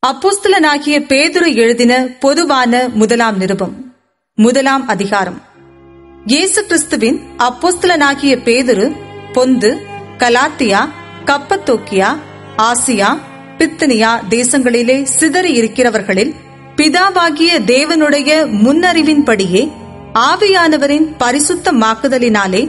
அப்போஸ்தலனாகிய பேதுரு எழுதின பொதுவான முதலாம் நிருபம், 1ஆம் அதிகாரம். இயேசு கிறிஸ்துவின் அப்போஸ்தலனாகிய பேதுரு பொந்து, கலாத்தியா, கப்பத்தோக்கியா, ஆசியா, பித்தினியா தேசங்களிலே சிதறி இருக்கிறவர்களில் பிதாவாகிய தேவனுடைய முன்னறிவின்படியே ஆவியானவரின் பரிசுத்தமாக்குதலினாலே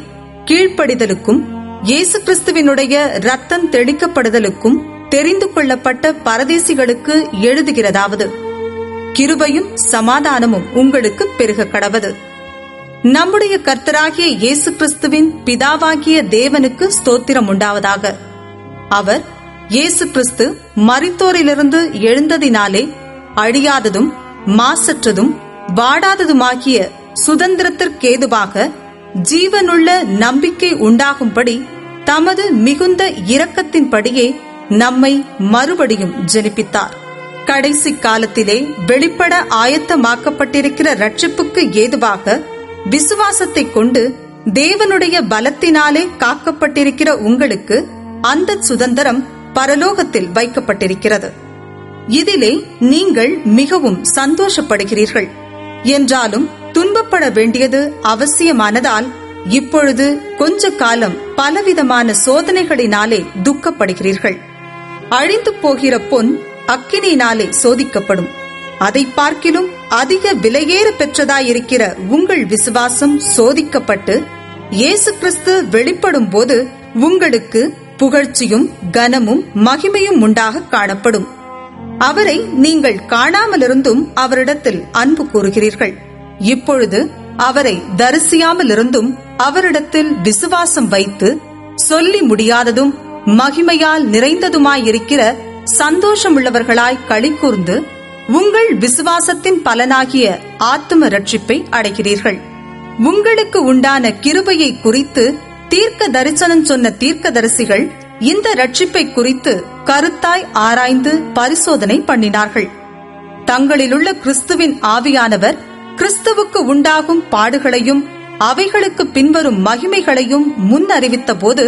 கீழ்ப்படிதலுக்கும் இயேசு கிறிஸ்துவினுடைய இரத்தம் தெளிக்கப்படுதலுக்கும் தெரிந்து கொள்ளப்பட்ட பரதேசிகளுக்கு எழுதுகிறதாவது: கிருபையும் சமாதானமும் உங்களுக்கு பெருக கடவது. நம்முடைய கர்த்தராகிய இயேசு கிறிஸ்துவின் பிதாவாகிய தேவனுக்கு ஸ்தோத்திரம் உண்டாவதாக. அவர் இயேசு கிறிஸ்து மரித்தோரிலிருந்து எழுந்ததினாலே அழியாததும் மாசற்றதும் வாடாததுமாகிய சுதந்திரத்திற்கேதுவாக ஜீவனுள்ள நம்பிக்கை உண்டாகும்படி தமது மிகுந்த இரக்கத்தின்படியே நம்மை மறுபடியும் ஜெனிப்பித்தார். கடைசி காலத்திலே வெளிப்பட ஆயத்தமாக்கப்பட்டிருக்கிற ரட்சிப்புக்கு ஏதுவாக விசுவாசத்தை கொண்டு தேவனுடைய பலத்தினாலே காக்கப்பட்டிருக்கிற உங்களுக்கு அந்த சுதந்திரம் பரலோகத்தில் வைக்கப்பட்டிருக்கிறது. இதிலே நீங்கள் மிகவும் சந்தோஷப்படுகிறீர்கள். என்றாலும் துன்பப்பட வேண்டியது அவசியமானதால் இப்பொழுது கொஞ்ச காலம் பலவிதமான சோதனைகளினாலே துக்கப்படுகிறீர்கள். அழிந்து போகிற பொன் அக்கினியினாலே சோதிக்கப்படும். அதை பார்க்கிலும் அதிக விலையேற பெற்றதாயிருக்கிற உங்கள் விசுவாசம் சோதிக்கப்பட்டு இயேசு கிறிஸ்து வெளிப்படும் போது உங்களுக்கு புகழ்ச்சியும் கனமும் மகிமையும் உண்டாக காணப்படும். அவரை நீங்கள் காணாமலிருந்தும் அவரிடத்தில் அன்பு கூறுகிறீர்கள். இப்பொழுது அவரை தரிசியாமலிருந்தும் அவரிடத்தில் விசுவாசம் வைத்து சொல்லி முடியாததும் மகிமையால் நிறைந்ததுமாயிருக்கிற சந்தோஷமுள்ளவர்களாய் களிகூர்ந்து உங்கள் விசுவாசத்தின் பலனாகிய ஆத்தும ரட்சிப்பை அடைகிறீர்கள். உங்களுக்கு உண்டான கிருபையை குறித்து தீர்க்க தரிசனம் சொன்ன தீர்க்கதரிசிகள் இந்த ரட்சிப்பை குறித்து கருத்தாய் ஆராய்ந்து பரிசோதனை பண்ணினார்கள். தங்களிலுள்ள கிறிஸ்துவின் ஆவியானவர் கிறிஸ்துவுக்கு உண்டாகும் பாடுகளையும் அவைகளுக்கு பின்வரும் மகிமைகளையும் முன் அறிவித்த போது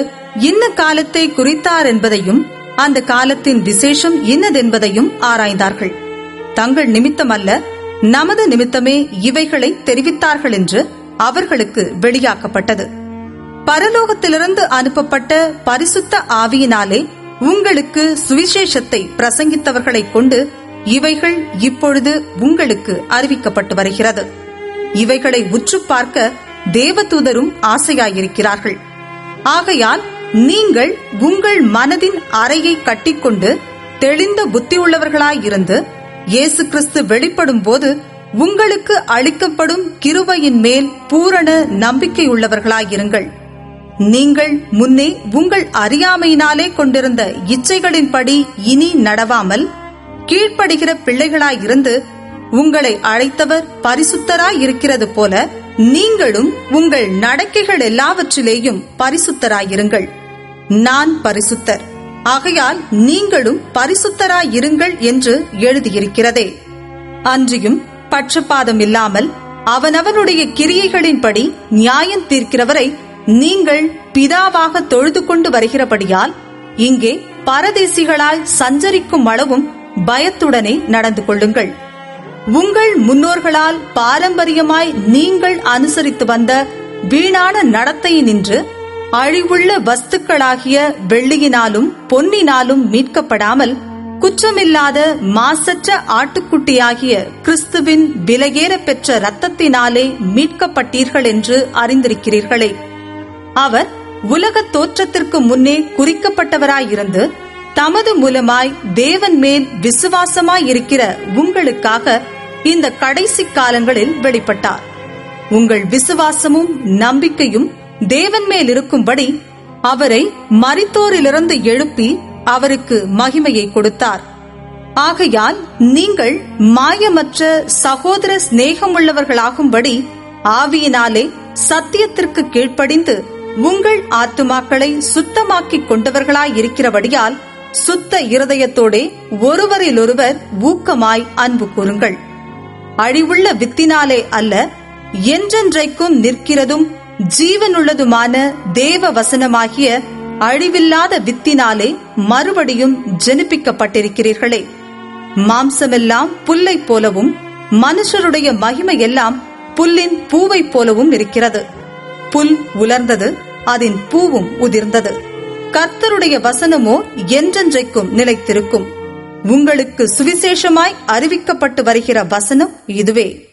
இன்ன காலத்தை குறித்தார் என்பதையும் அந்த காலத்தின் விசேஷம் இன்னதென்பதையும் ஆராய்ந்தார்கள். தங்கள் நிமித்தம் அல்ல, நமது நிமித்தமே இவைகளை தெரிவித்தார்கள் என்று அவர்களுக்கு வெளியாக்கப்பட்டது. பரலோகத்திலிருந்து அனுப்பப்பட்ட பரிசுத்த ஆவியினாலே உங்களுக்கு சுவிசேஷத்தை பிரசங்கித்தவர்களை கொண்டு இவைகள் இப்பொழுது உங்களுக்கு அறிவிக்கப்பட்டு வருகிறது. இவைகளை உற்று பார்க்க தேவதூதரும் ஆசையாயிருக்கிறார்கள். ஆகையால் நீங்கள் உங்கள் மனதின் அறையை கட்டிக்கொண்டு தெளிந்த புத்தியுள்ளவர்களாயிருந்து இயேசு கிறிஸ்து வெளிப்படும் போது உங்களுக்கு அளிக்கப்படும் கிருபையின் மேல் பூரண நம்பிக்கையுள்ளவர்களாயிருங்கள். நீங்கள் முன்னே உங்கள் அறியாமையினாலே கொண்டிருந்த இச்சைகளின்படி இனி நடவாமல் கீழ்ப்படுகிற பிள்ளைகளாயிருந்து உங்களை அழைத்தவர் பரிசுத்தராயிருக்கிறது போல நீங்களும் உங்கள் நடக்கைகள் எல்லாவற்றிலேயும் பரிசுத்தராயிருங்கள். நான் பரிசுத்தர், ஆகையால் நீங்களும் பரிசுத்தராயிருங்கள் என்று எழுதியிருக்கிறதே. அன்றியும் பட்சபாதம் இல்லாமல் அவனவனுடைய கிரியைகளின்படி நியாயம் தீர்க்கிறவரை நீங்கள் பிதாவாக தொழுது கொண்டு வருகிறபடியால் இங்கே பரதேசிகளாய் சஞ்சரிக்கும் அளவும் பயத்துடனே நடந்து கொள்ளுங்கள். உங்கள் முன்னோர்களால் பாரம்பரியமாய் நீங்கள் அனுசரித்து வந்த வீணான நடத்தையினின்று அழிவுள்ள வஸ்துக்களாகிய வெள்ளியினாலும் பொன்னினாலும் மீட்கப்படாமல் குற்றமில்லாத மாசற்ற ஆட்டுக்குட்டியாகிய கிறிஸ்துவின் விலையேற பெற்ற இரத்தத்தினாலே மீட்கப்பட்டீர்கள் என்று அறிந்திருக்கிறீர்களே. அவர் உலக தோற்றத்திற்கு முன்னே குறிக்கப்பட்டவராயிருந்து தமது மூலமாய் தேவன் மேல் விசுவாசமாயிருக்கிற உங்களுக்காக இந்த கடைசி காலங்களில் வெளிப்பட்டார். உங்கள் விசுவாசமும் நம்பிக்கையும் தேவன் மேல் இருக்கும்படி அவரை மரித்தோரிலிருந்து எழுப்பி அவருக்கு மகிமையை கொடுத்தார். ஆகையால் நீங்கள் மாயமற்ற சகோதர சிநேகமுள்ளவர்களாகும்படி ஆவியினாலே சத்தியத்திற்கு கீழ்ப்படிந்து உங்கள் ஆத்துமாக்களை சுத்தமாக்கிக் கொண்டவர்களாயிருக்கிறபடியால் சுத்த இருதயத்தோடே ஒருவரிலொருவர் ஊக்கமாய் அன்பு கூறுங்கள். அழிவுள்ள வித்தினாலே அல்ல, என்றென்றைக்கும் நிற்கிறதும் ஜீவனுள்ளதுமான தேவ வசனமாகிய அழிவில்லாத வித்தினாலே மறுபடியும் ஜெனிப்பிக்கப்பட்டிருக்கிறீர்களே. மாம்சமெல்லாம் புல்லை போலவும் மனுஷருடைய மகிமை எல்லாம் புல்லின் பூவை போலவும் இருக்கிறது. புல் உலர்ந்தது, அதன் பூவும் உதிர்ந்தது. கர்த்தருடைய வசனமோ என்றென்றைக்கும் நிலைத்திருக்கும். உங்களுக்கு சுவிசேஷமாய் அறிவிக்கப்பட்டு வருகிற வசனம் இதுவே.